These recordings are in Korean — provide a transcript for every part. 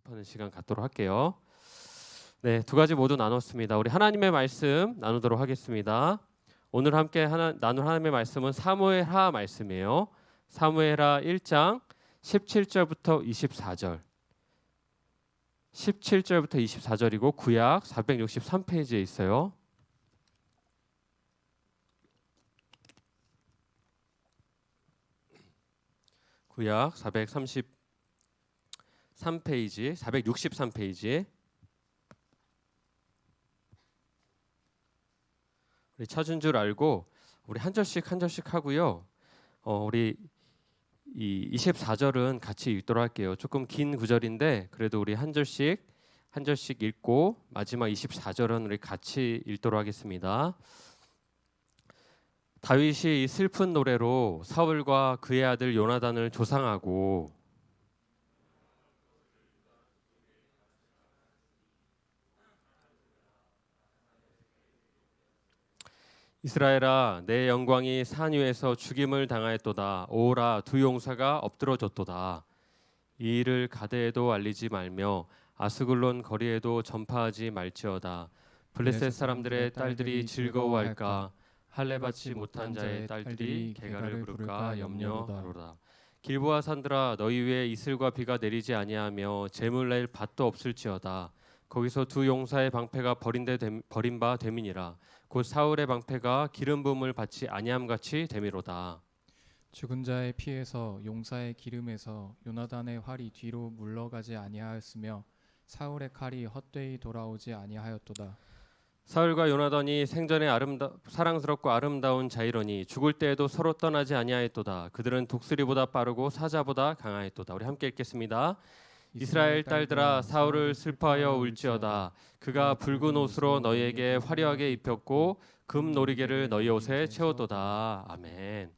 연습하는 시간 갖도록 할게요. 네, 두 가지 모두 나눴습니다. 우리 하나님의 말씀 나누도록 하겠습니다. 오늘 함께 나눌 하나님의 말씀은 사무엘하 말씀이에요. 사무엘하 1장 17절부터 24절. 17절부터 24절이고 구약 463페이지에 있어요. 구약 463페이지 우리 찾은 줄 알고 우리 한 절씩 하고요. 우리 이 24절은 같이 읽도록 할게요. 조금 긴 구절인데 그래도 우리 한 절씩 읽고 마지막 24절은 우리 같이 읽도록 하겠습니다. 다윗이 이 슬픈 노래로 사울과 그의 아들 요나단을 조상하고 이스라엘아 내 영광이 산 위에서 죽임을 당하였도다. 오라 두 용사가 엎드러졌도다. 이 일을 가데에도 알리지 말며 아스글론 거리에도 전파하지 말지어다. 블레셋 사람들의 딸들이 즐거워할까. 할례 받지 못한 자의 딸들이 개가를 부를까 염려하로다. 길보아 산들아 너희 위에 이슬과 비가 내리지 아니하며 재물 낼 밭도 없을지어다. 거기서 두 용사의 방패가 버린 바 됨이니라. 곧 사울의 방패가 기름 부음을 받지 아니함 같이 됨이로다. 죽은 자의 피에서 용사의 기름에서 요나단의 활이 뒤로 물러가지 아니하였으며 사울의 칼이 헛되이 돌아오지 아니하였도다. 사울과 요나단이 생전에 사랑스럽고 아름다운 자이러니 죽을 때에도 서로 떠나지 아니하였도다. 그들은 독수리보다 빠르고 사자보다 강하였도다. 우리 함께 읽겠습니다. 이스라엘 딸들아 사울을 슬퍼하여 울지어다. 그가 붉은 옷으로 너희에게 화려하게 입혔고 금 놀이개를 너희 옷에 채웠도다. 아멘.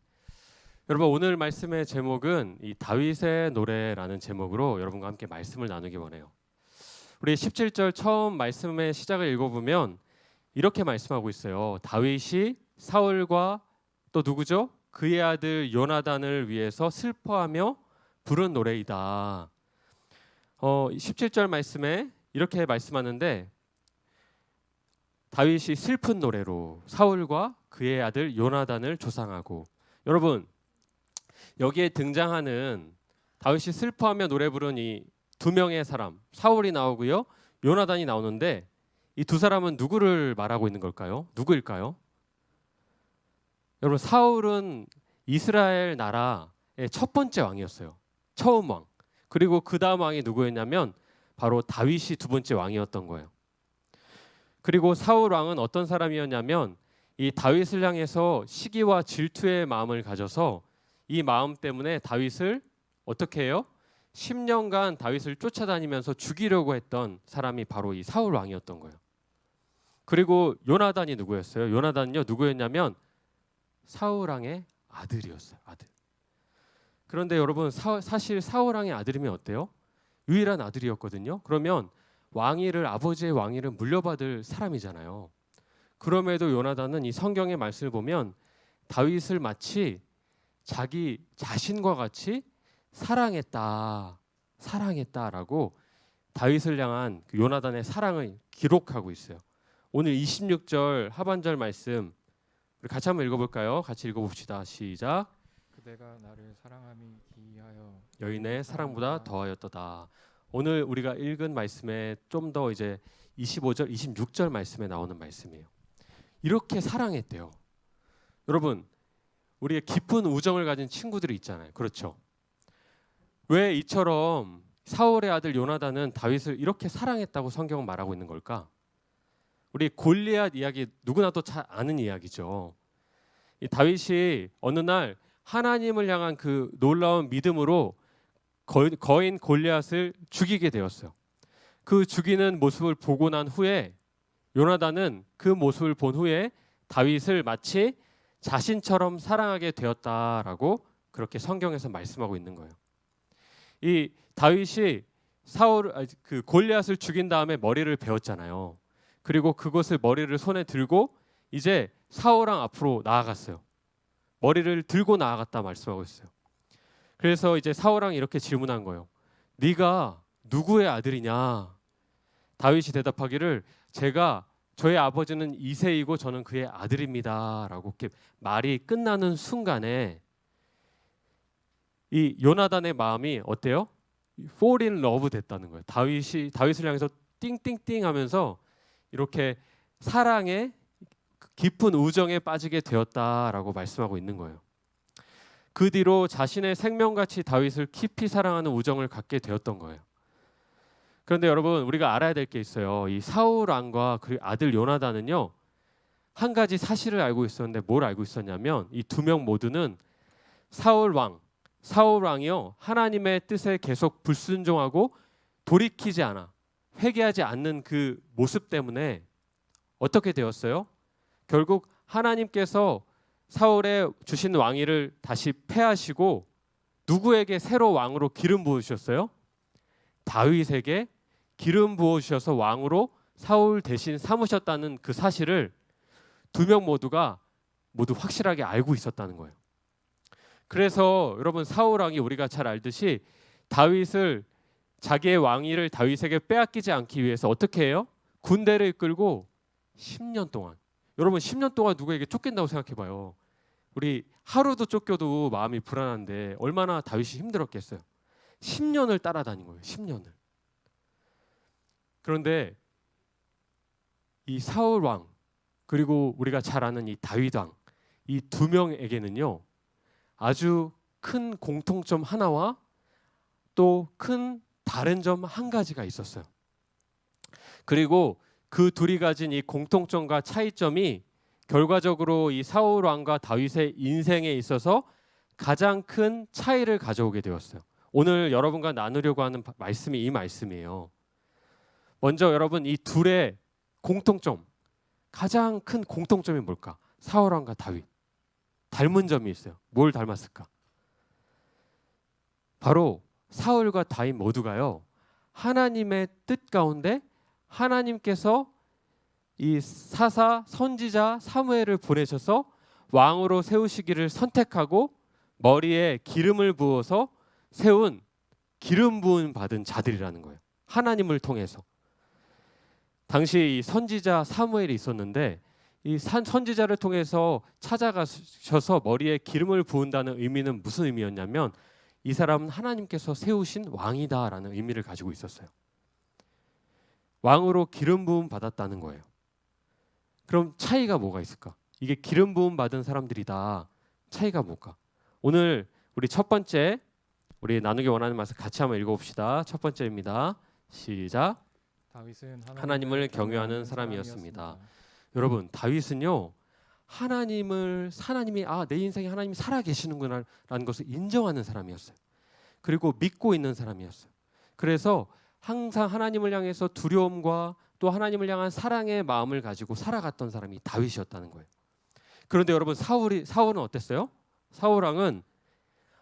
여러분 오늘 말씀의 제목은 이 다윗의 노래라는 제목으로 여러분과 함께 말씀을 나누기 원해요. 우리 17절 처음 말씀의 시작을 읽어보면 이렇게 말씀하고 있어요. 다윗이 사울과 또 누구죠? 그의 아들 요나단을 위해서 슬퍼하며 부른 노래이다. 17절 말씀에 이렇게 말씀하는데 다윗이 슬픈 노래로 사울과 그의 아들 요나단을 조상하고, 여러분 여기에 등장하는 다윗이 슬퍼하며 노래 부른 이 두 명의 사람, 사울이 나오고요 요나단이 나오는데 이 두 사람은 누구를 말하고 있는 걸까요? 누구일까요? 여러분 사울은 이스라엘 나라의 첫 번째 왕이었어요. 처음 왕. 그리고 그 다음 왕이 누구였냐면 바로 다윗이 두 번째 왕이었던 거예요. 그리고 사울 왕은 어떤 사람이었냐면 이 다윗을 향해서 시기와 질투의 마음을 가져서 이 마음 때문에 다윗을 어떻게 해요? 10년간 다윗을 쫓아다니면서 죽이려고 했던 사람이 바로 이 사울 왕이었던 거예요. 그리고 요나단이 누구였어요? 요나단은요 누구였냐면 사울 왕의 아들이었어요. 아들. 그런데 여러분 사실 사울 왕의 아들이면 어때요? 유일한 아들이었거든요. 그러면 왕위를 아버지의 왕위를 물려받을 사람이잖아요. 그럼에도 요나단은 이 성경의 말씀을 보면 다윗을 마치 자기 자신과 같이 사랑했다라고 다윗을 향한 그 요나단의 사랑을 기록하고 있어요. 오늘 26절 하반절 말씀 우리 같이 한번 읽어볼까요? 같이 읽어봅시다. 시작. 그대가 나를 사랑함이 기이하여 여인의 사랑보다 더하였도다. 오늘 우리가 읽은 말씀에 좀 더 이제 25절, 26절 말씀에 나오는 말씀이에요. 이렇게 사랑했대요. 여러분, 우리의 깊은 우정을 가진 친구들이 있잖아요. 그렇죠? 왜 이처럼 사울의 아들 요나단은 다윗을 이렇게 사랑했다고 성경은 말하고 있는 걸까? 우리 골리앗 이야기 누구나 도 잘 아는 이야기죠. 이 다윗이 어느 날 하나님을 향한 그 놀라운 믿음으로 거인 골리앗을 죽이게 되었어요. 그 죽이는 모습을 보고 난 후에 요나단은 그 모습을 본 후에 다윗을 마치 자신처럼 사랑하게 되었다라고 그렇게 성경에서 말씀하고 있는 거예요. 이 다윗이 그 골리앗을 죽인 다음에 머리를 베었잖아요. 그리고 그것을 머리를 손에 들고 이제 사울 왕 앞으로 나아갔어요. 머리를 들고 나아갔다 말씀하고 있어요. 그래서 이제 사울 왕이 이렇게 질문한 거예요. 네가 누구의 아들이냐? 다윗이 대답하기를 제가 저의 아버지는 이새이고 저는 그의 아들입니다라고 이렇게 말이 끝나는 순간에 이 요나단의 마음이 어때요? fall in love 됐다는 거예요. 다윗을 향해서 띵띵띵 하면서 이렇게 사랑에 깊은 우정에 빠지게 되었다라고 말씀하고 있는 거예요. 그 뒤로 자신의 생명같이 다윗을 깊이 사랑하는 우정을 갖게 되었던 거예요. 그런데 여러분, 우리가 알아야 될 게 있어요. 이 사울 왕과 그 아들 요나단은요, 한 가지 사실을 알고 있었는데 뭘 알고 있었냐면 이 두 명 모두는 사울 왕이요, 하나님의 뜻에 계속 불순종하고 돌이키지 않아 회개하지 않는 그 모습 때문에 어떻게 되었어요? 결국 하나님께서 사울의 주신 왕위를 다시 패하시고 누구에게 새로 왕으로 기름 부으셨어요? 다윗에게 기름 부어주셔서 왕으로 사울 대신 삼으셨다는 그 사실을 두 명 모두가 모두 확실하게 알고 있었다는 거예요. 그래서 여러분, 사울 왕이 우리가 잘 알듯이 다윗을, 자기의 왕위를 다윗에게 빼앗기지 않기 위해서 어떻게 해요? 군대를 이끌고 10년 동안, 여러분 10년 동안 누구에게 쫓긴다고 생각해봐요. 우리 하루도 쫓겨도 마음이 불안한데 얼마나 다윗이 힘들었겠어요. 10년을 따라다닌 거예요. 10년을. 그런데 이 사울 왕 그리고 우리가 잘 아는 이 다윗 왕, 이 두 명에게는요, 아주 큰 공통점 하나와 또 큰 다른 점 한 가지가 있었어요. 그리고 그 둘이 가진 이 공통점과 차이점이 결과적으로 이 사울 왕과 다윗의 인생에 있어서 가장 큰 차이를 가져오게 되었어요. 오늘 여러분과 나누려고 하는 말씀이 이 말씀이에요. 먼저 여러분, 이 둘의 공통점, 가장 큰 공통점이 뭘까? 사울 왕과 다윗 닮은 점이 있어요. 뭘 닮았을까? 바로 사울과 다윗 모두가요, 하나님의 뜻 가운데 하나님께서 이 사사 선지자 사무엘을 보내셔서 왕으로 세우시기를 선택하고 머리에 기름을 부어서 세운 기름 부음 받은 자들이라는 거예요. 하나님을 통해서. 당시 이 선지자 사무엘이 있었는데 이 선지자를 통해서 찾아가셔서 머리에 기름을 부은다는 의미는 무슨 의미였냐면 이 사람은 하나님께서 세우신 왕이다라는 의미를 가지고 있었어요. 왕으로 기름 부음 받았다는 거예요. 그럼 차이가 뭐가 있을까? 이게 기름 부음 받은 사람들이다. 차이가 뭘까? 오늘 우리 첫 번째, 우리 나누기 원하는 말씀 같이 한번 읽어봅시다. 첫 번째입니다. 시작. 다윗은 하나님을 경외하는 사람이었습니다. 여러분, 다윗은요, 하나님이 내 인생에 하나님이 살아 계시는구나라는 것을 인정하는 사람이었어요. 그리고 믿고 있는 사람이었어요. 그래서 항상 하나님을 향해서 두려움과 또 하나님을 향한 사랑의 마음을 가지고 살아갔던 사람이 다윗이었다는 거예요. 그런데 여러분, 사울은 어땠어요? 사울 왕은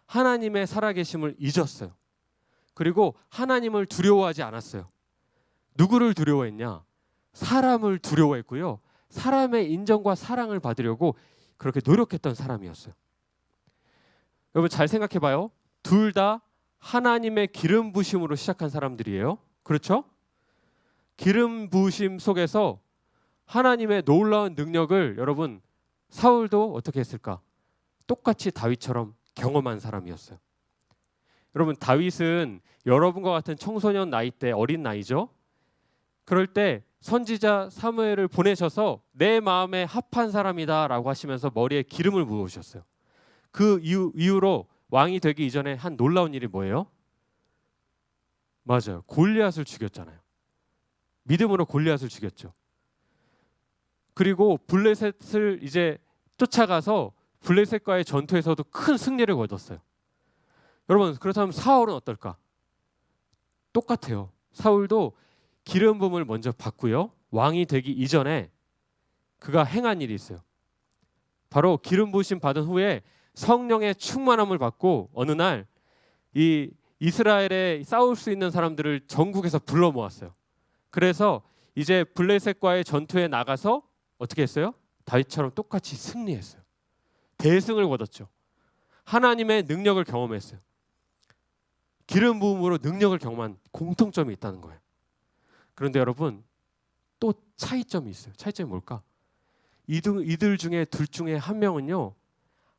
하나님의 살아계심을 잊었어요. 그리고 하나님을 두려워하지 않았어요. 누구를 두려워했냐? 사람을 두려워했고요. 사람의 인정과 사랑을 받으려고 그렇게 노력했던 사람이었어요. 여러분, 잘 생각해봐요. 둘 다 하나님의 기름 부심으로 시작한 사람들이에요. 그렇죠? 기름 부심 속에서 하나님의 놀라운 능력을 여러분, 사울도 어떻게 했을까? 똑같이 다윗처럼 경험한 사람이었어요. 여러분, 다윗은 여러분과 같은 청소년 나이 때, 어린 나이죠. 그럴 때 선지자 사무엘을 보내셔서 내 마음에 합한 사람이다라고 하시면서 머리에 기름을 부으셨어요. 그 이후로 왕이 되기 이전에 한 놀라운 일이 뭐예요? 맞아요. 골리앗을 죽였잖아요. 믿음으로 골리앗을 죽였죠. 그리고 블레셋을 이제 쫓아가서 블레셋과의 전투에서도 큰 승리를 거뒀어요. 여러분, 그렇다면 사울은 어떨까? 똑같아요. 사울도 기름 부음을 먼저 받고요. 왕이 되기 이전에 그가 행한 일이 있어요. 바로 기름 부으심 받은 후에 성령의 충만함을 받고 어느 날 이 이스라엘에 싸울 수 있는 사람들을 전국에서 불러 모았어요. 그래서 이제 블레셋과의 전투에 나가서 어떻게 했어요? 다윗처럼 똑같이 승리했어요. 대승을 거뒀죠. 하나님의 능력을 경험했어요. 기름 부음으로 능력을 경험한 공통점이 있다는 거예요. 그런데 여러분 또 차이점이 있어요. 차이점이 뭘까? 이들 중에 둘 중에 한 명은요,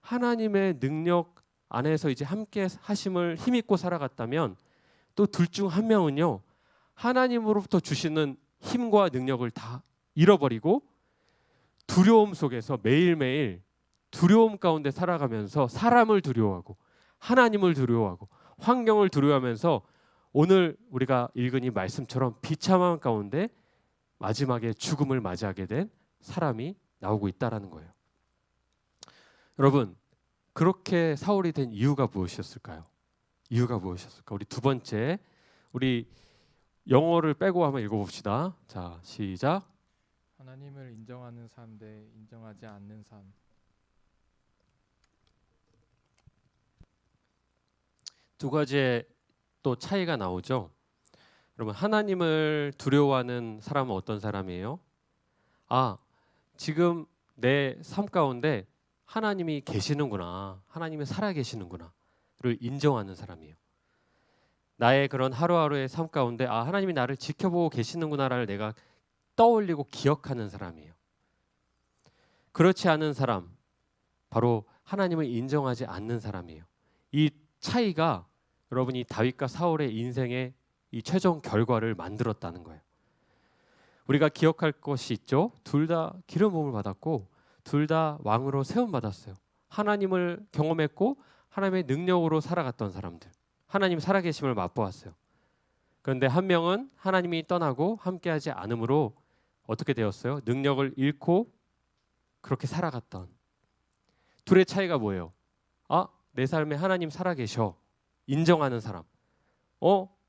하나님의 능력 안에서 이제 함께 하심을 힘입고 살아갔다면, 또 둘 중 한 명은요, 하나님으로부터 주시는 힘과 능력을 다 잃어버리고 두려움 속에서 매일매일 두려움 가운데 살아가면서 사람을 두려워하고 하나님을 두려워하고 환경을 두려워하면서 오늘 우리가 읽은 이 말씀처럼 비참한 가운데 마지막에 죽음을 맞이하게 된 사람이 나오고 있다라는 거예요. 여러분, 그렇게 사울이 된 이유가 무엇이었을까요? 이유가 무엇이었을까? 우리 두 번째, 우리 영어를 빼고 한번 읽어봅시다. 자, 시작. 하나님을 인정하는 삶 대 인정하지 않는 삶. 두 가지의 또 차이가 나오죠. 여러분, 하나님을 두려워하는 사람은 어떤 사람이에요? 아, 지금 내 삶 가운데 하나님이 계시는구나, 하나님이 살아 계시는구나를 인정하는 사람이에요. 나의 그런 하루하루의 삶 가운데 아, 하나님이 나를 지켜보고 계시는구나를 내가 떠올리고 기억하는 사람이에요. 그렇지 않은 사람, 바로 하나님을 인정하지 않는 사람이에요. 이 차이가 여러분이 다윗과 사울의 인생의 이 최종 결과를 만들었다는 거예요. 우리가 기억할 것이 있죠. 둘 다 기름 부음을 받았고 둘 다 왕으로 세움 받았어요. 하나님을 경험했고 하나님의 능력으로 살아갔던 사람들, 하나님 살아계심을 맛보았어요. 그런데 한 명은 하나님이 떠나고 함께하지 않으므로 어떻게 되었어요? 능력을 잃고 그렇게 살아갔던. 둘의 차이가 뭐예요? 아, 내 삶에 하나님 살아계셔, 인정하는 사람.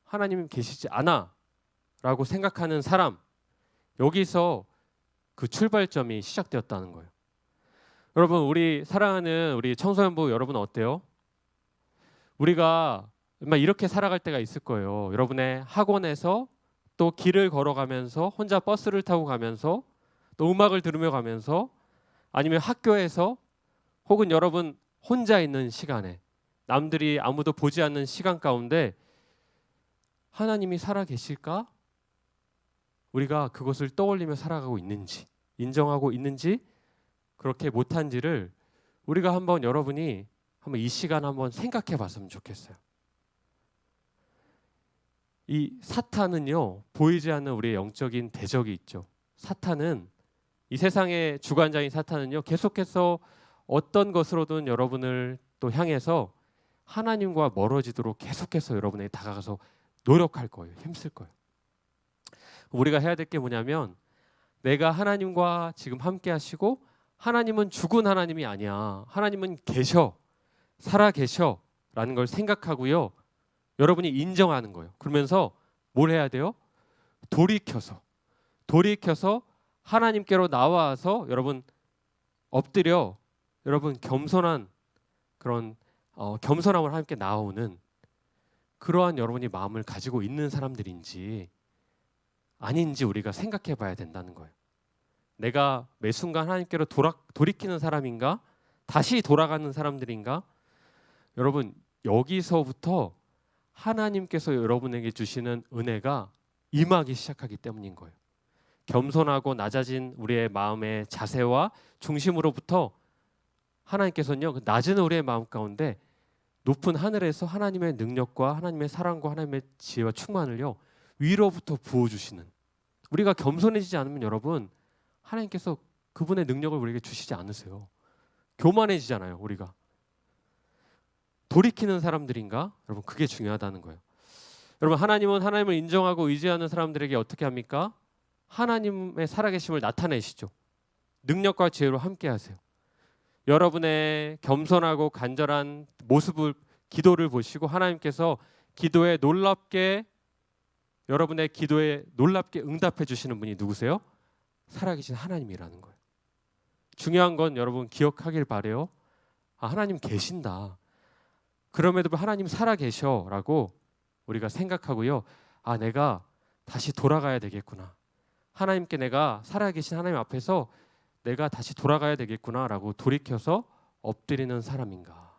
하나님 계시지 않아 라고 생각하는 사람. 여기서 그 출발점이 시작되었다는 거예요. 여러분, 우리 사랑하는 우리 청소년부 여러분 어때요? 우리가 이렇게 살아갈 때가 있을 거예요. 여러분의 학원에서 또 길을 걸어가면서 혼자 버스를 타고 가면서 또 음악을 들으며 가면서 아니면 학교에서 혹은 여러분 혼자 있는 시간에 남들이 아무도 보지 않는 시간 가운데 하나님이 살아 계실까? 우리가 그것을 떠올리며 살아가고 있는지, 인정하고 있는지, 그렇게 못한지를 우리가 한번 여러분이 한번 이 시간 한번 생각해 봤으면 좋겠어요. 이 사탄은요, 보이지 않는 우리의 영적인 대적이 있죠. 사탄은, 이 세상의 주관자인 사탄은요, 계속해서 어떤 것으로든 여러분을 또 향해서 하나님과 멀어지도록 계속해서 여러분에게 다가가서 노력할 거예요. 힘쓸 거예요. 우리가 해야 될 게 뭐냐면, 내가 하나님과 지금 함께 하시고 하나님은 죽은 하나님이 아니야, 하나님은 계셔, 살아 계셔 라는 걸 생각하고요, 여러분이 인정하는 거예요. 그러면서 뭘 해야 돼요? 돌이켜서 하나님께로 나와서 여러분 엎드려, 여러분 겸손한 그런 겸손함을 함께 나오는 그러한 여러분이 마음을 가지고 있는 사람들인지 아닌지 우리가 생각해 봐야 된다는 거예요. 내가 매 순간 하나님께로 돌이키는 사람인가? 다시 돌아가는 사람들인가? 여러분, 여기서부터 하나님께서 여러분에게 주시는 은혜가 임하기 시작하기 때문인 거예요. 겸손하고 낮아진 우리의 마음의 자세와 중심으로부터 하나님께서는요, 그 낮은 우리의 마음 가운데 높은 하늘에서 하나님의 능력과 하나님의 사랑과 하나님의 지혜와 충만을요, 위로부터 부어주시는, 우리가 겸손해지지 않으면 여러분 하나님께서 그분의 능력을 우리에게 주시지 않으세요. 교만해지잖아요. 우리가 돌이키는 사람들인가? 여러분, 그게 중요하다는 거예요. 여러분, 하나님은 하나님을 인정하고 의지하는 사람들에게 어떻게 합니까? 하나님의 살아계심을 나타내시죠. 능력과 지혜로 함께 하세요. 여러분의 겸손하고 간절한 모습을, 기도를 보시고 하나님께서 여러분의 기도에 놀랍게 응답해 주시는 분이 누구세요? 살아계신 하나님이라는 거예요. 중요한 건 여러분 기억하길 바래요. 아, 하나님 계신다. 그럼에도 하나님 살아계셔라고 우리가 생각하고요. 아, 내가 다시 돌아가야 되겠구나. 하나님께 내가 살아계신 하나님 앞에서 내가 다시 돌아가야 되겠구나라고 돌이켜서 엎드리는 사람인가.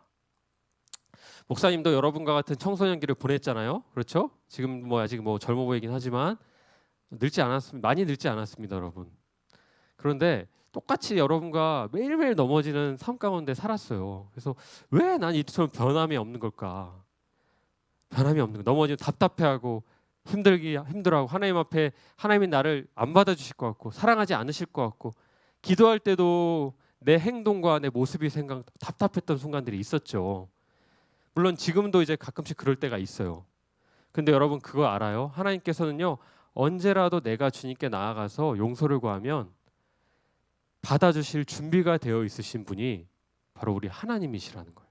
목사님도 여러분과 같은 청소년기를 보냈잖아요. 그렇죠? 지금 뭐 아직 뭐 젊어 보이긴 하지만 늙지 않았습니다. 많이 늙지 않았습니다, 여러분. 그런데 똑같이 여러분과 매일매일 넘어지는 삶 가운데 살았어요. 그래서 왜 난 이처럼 변함이 없는 걸까? 변함이 없는 거. 넘어지면 답답해하고 힘들어하고 하나님 앞에 하나님이 나를 안 받아주실 것 같고 사랑하지 않으실 것 같고 기도할 때도 내 행동과 내 모습이 답답했던 순간들이 있었죠. 물론 지금도 이제 가끔씩 그럴 때가 있어요. 근데 여러분 그거 알아요? 하나님께서는요 언제라도 내가 주님께 나아가서 용서를 구하면 받아주실 준비가 되어 있으신 분이 바로 우리 하나님이시라는 거예요.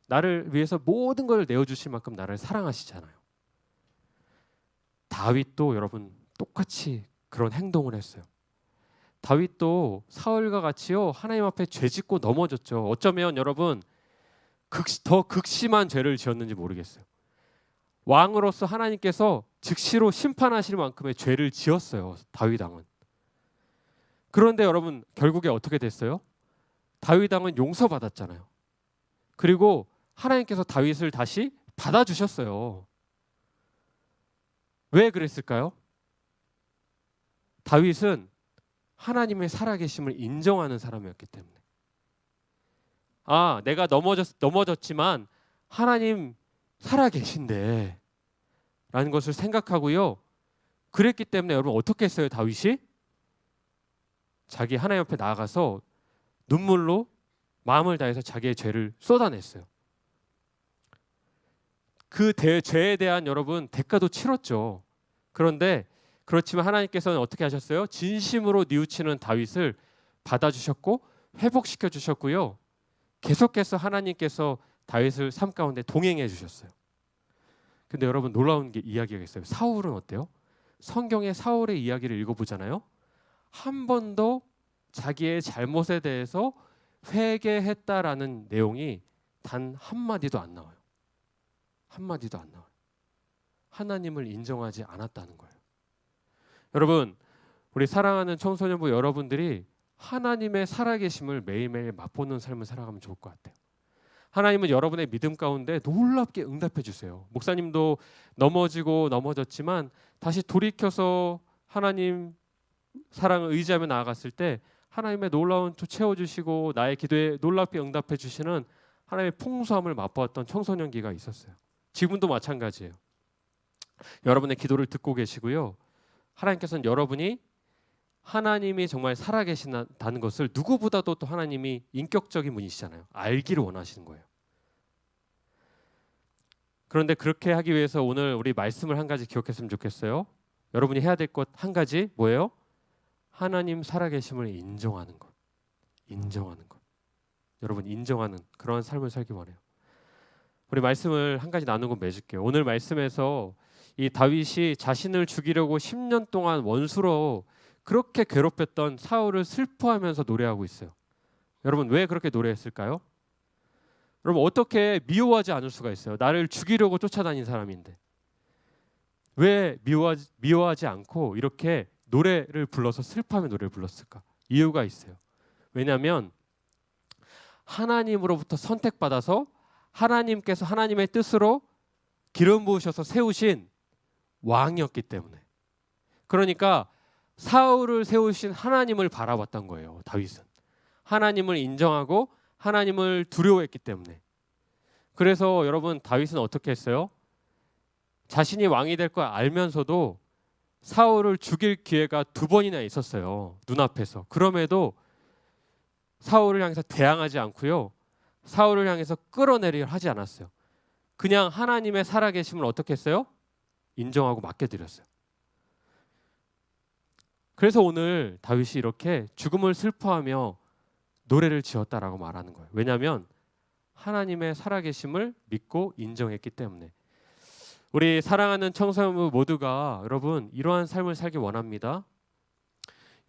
나를 위해서 모든 걸 내어주실 만큼 나를 사랑하시잖아요. 다윗도 여러분 똑같이 그런 행동을 했어요. 다윗도 사울과 같이요 하나님 앞에 죄짓고 넘어졌죠. 어쩌면 여러분 더 극심한 죄를 지었는지 모르겠어요. 왕으로서 하나님께서 즉시로 심판하실 만큼의 죄를 지었어요. 다윗 왕은. 그런데 여러분 결국에 어떻게 됐어요? 다윗 왕은 용서받았잖아요. 그리고 하나님께서 다윗을 다시 받아주셨어요. 왜 그랬을까요? 다윗은 하나님의 살아계심을 인정하는 사람이었기 때문에. 아, 내가 넘어졌지만 하나님 살아계신데 라는 것을 생각하고요. 그랬기 때문에 여러분 어떻게 했어요, 다윗이? 자기 하나님 앞에 나아가서 눈물로 마음을 다해서 자기의 죄를 쏟아냈어요. 그 죄에 대한 여러분 대가도 치렀죠. 그런데 그렇지만 하나님께서는 어떻게 하셨어요? 진심으로 뉘우치는 다윗을 받아주셨고 회복시켜 주셨고요. 계속해서 하나님께서 다윗을 삶 가운데 동행해 주셨어요. 근데 여러분 놀라운 게 이야기가 있어요. 사울은 어때요? 성경의 사울의 이야기를 읽어보잖아요. 한 번도 자기의 잘못에 대해서 회개했다라는 내용이 단 한마디도 안 나와요. 한마디도 안 나와요. 하나님을 인정하지 않았다는 거예요. 여러분, 우리 사랑하는 청소년부 여러분들이 하나님의 살아계심을 매일매일 맛보는 삶을 살아가면 좋을 것 같아요. 하나님은 여러분의 믿음 가운데 놀랍게 응답해 주세요. 목사님도 넘어졌지만 다시 돌이켜서 하나님 사랑을 의지하며 나아갔을 때 하나님의 놀라운 채워주시고 나의 기도에 놀랍게 응답해 주시는 하나님의 풍성함을 맛보았던 청소년기가 있었어요. 지금도 마찬가지예요. 여러분의 기도를 듣고 계시고요. 하나님께서는 여러분이 하나님이 정말 살아계신다는 것을 누구보다도 또 하나님이 인격적인 분이시잖아요. 알기를 원하시는 거예요. 그런데 그렇게 하기 위해서 오늘 우리 말씀을 한 가지 기억했으면 좋겠어요. 여러분이 해야 될 것 한 가지 뭐예요? 하나님 살아계심을 인정하는 것. 인정하는 것. 여러분 인정하는 그런 삶을 살기 원해요. 우리 말씀을 한 가지 나누고 맺을게요. 오늘 말씀에서 이 다윗이 자신을 죽이려고 10년 동안 원수로 그렇게 괴롭혔던 사울을 슬퍼하면서 노래하고 있어요. 여러분 왜 그렇게 노래했을까요? 여러분 어떻게 미워하지 않을 수가 있어요? 나를 죽이려고 쫓아다닌 사람인데 왜 미워하지 않고 이렇게 노래를 불러서 슬퍼하며 노래를 불렀을까? 이유가 있어요. 왜냐하면 하나님으로부터 선택받아서 하나님께서 하나님의 뜻으로 기름 부으셔서 세우신 왕이었기 때문에. 그러니까 사울을 세우신 하나님을 바라봤던 거예요. 다윗은 하나님을 인정하고 하나님을 두려워했기 때문에. 그래서 여러분 다윗은 어떻게 했어요? 자신이 왕이 될 걸 알면서도 사울을 죽일 기회가 2번이나 있었어요. 눈앞에서. 그럼에도 사울을 향해서 대항하지 않고요. 사울을 향해서 끌어내리려 하지 않았어요. 그냥 하나님의 살아계심을 어떻게 했어요? 인정하고 맡겨드렸어요. 그래서 오늘 다윗이 이렇게 죽음을 슬퍼하며 노래를 지었다라고 말하는 거예요. 왜냐하면 하나님의 살아계심을 믿고 인정했기 때문에. 우리 사랑하는 청소년부 모두가 여러분 이러한 삶을 살기 원합니다.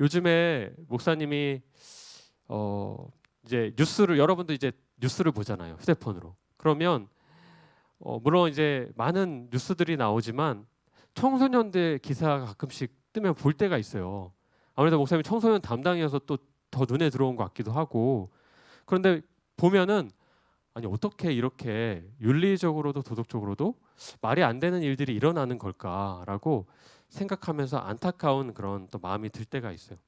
요즘에 목사님이 이제 여러분도 이제 뉴스를 보잖아요. 휴대폰으로. 그러면 물론 이제 많은 뉴스들이 나오지만 청소년들 기사가 가끔씩 뜨면 볼 때가 있어요. 아무래도 목사님이 청소년 담당이어서 또 더 눈에 들어온 것 같기도 하고. 그런데 보면은 아니 어떻게 이렇게 윤리적으로도 도덕적으로도 말이 안 되는 일들이 일어나는 걸까라고 생각하면서 안타까운 그런 또 마음이 들 때가 있어요.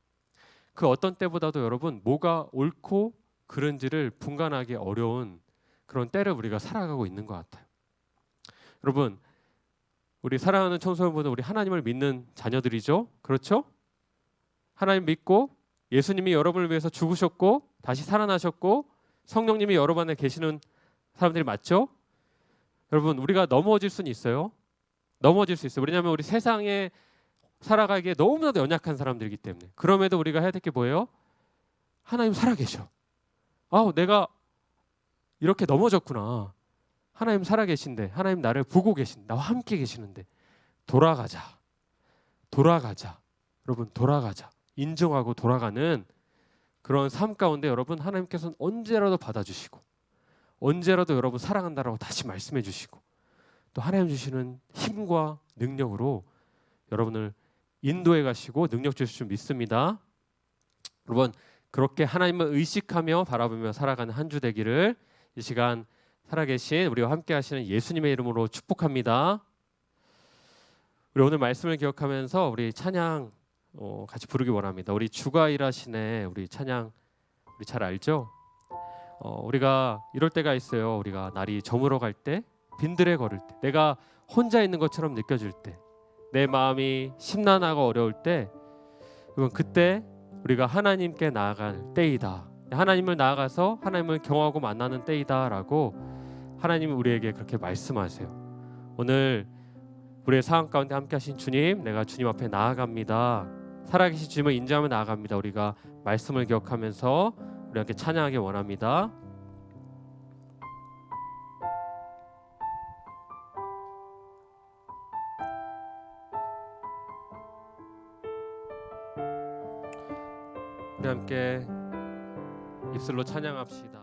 그 어떤 때보다도 여러분 뭐가 옳고 그른지를 분간하기 어려운 그런 때를 우리가 살아가고 있는 것 같아요. 여러분, 우리 사랑하는 청소년분은 우리 하나님을 믿는 자녀들이죠. 그렇죠? 하나님 믿고 예수님이 여러분을 위해서 죽으셨고 다시 살아나셨고 성령님이 여러분 안에 계시는 사람들이 맞죠? 여러분, 우리가 넘어질 수는 있어요. 넘어질 수 있어요. 왜냐하면 우리 세상에 살아가기에 너무나도 연약한 사람들이기 때문에. 그럼에도 우리가 해야 될 게 뭐예요? 하나님 살아계셔. 내가 이렇게 넘어졌구나. 하나님 살아계신데, 하나님 나를 보고 계신, 나와 함께 계시는데 돌아가자. 돌아가자. 여러분, 돌아가자. 인정하고 돌아가는 그런 삶 가운데 여러분 하나님께서는 언제라도 받아주시고 언제라도 여러분 사랑한다라고 다시 말씀해 주시고 또 하나님 주시는 힘과 능력으로 여러분을 인도해 가시고 능력 주실 줄 믿습니다. 여러분 그렇게 하나님을 의식하며 바라보며 살아가는 한 주 되기를 이 시간 살아계신 우리와 함께 하시는 예수님의 이름으로 축복합니다. 우리 오늘 말씀을 기억하면서 우리 찬양 같이 부르기 원합니다. 우리 주가 일하시네 우리 찬양 우리 잘 알죠? 우리가 이럴 때가 있어요. 우리가 날이 저물어 갈 때, 빈들에 걸을 때, 내가 혼자 있는 것처럼 느껴질 때, 내 마음이 심란하고 어려울 때, 그때 우리가 하나님께 나아갈 때이다. 하나님을 나아가서 하나님을 경험하고 만나는 때이다라고 하나님이 우리에게 그렇게 말씀하세요. 오늘 우리의 상황 가운데 함께하신 주님, 내가 주님 앞에 나아갑니다. 살아계신 주님을 인정하며 나아갑니다. 우리가 말씀을 기억하면서 우리 함께 찬양하기 원합니다. 우리 함께 입술로 찬양합시다.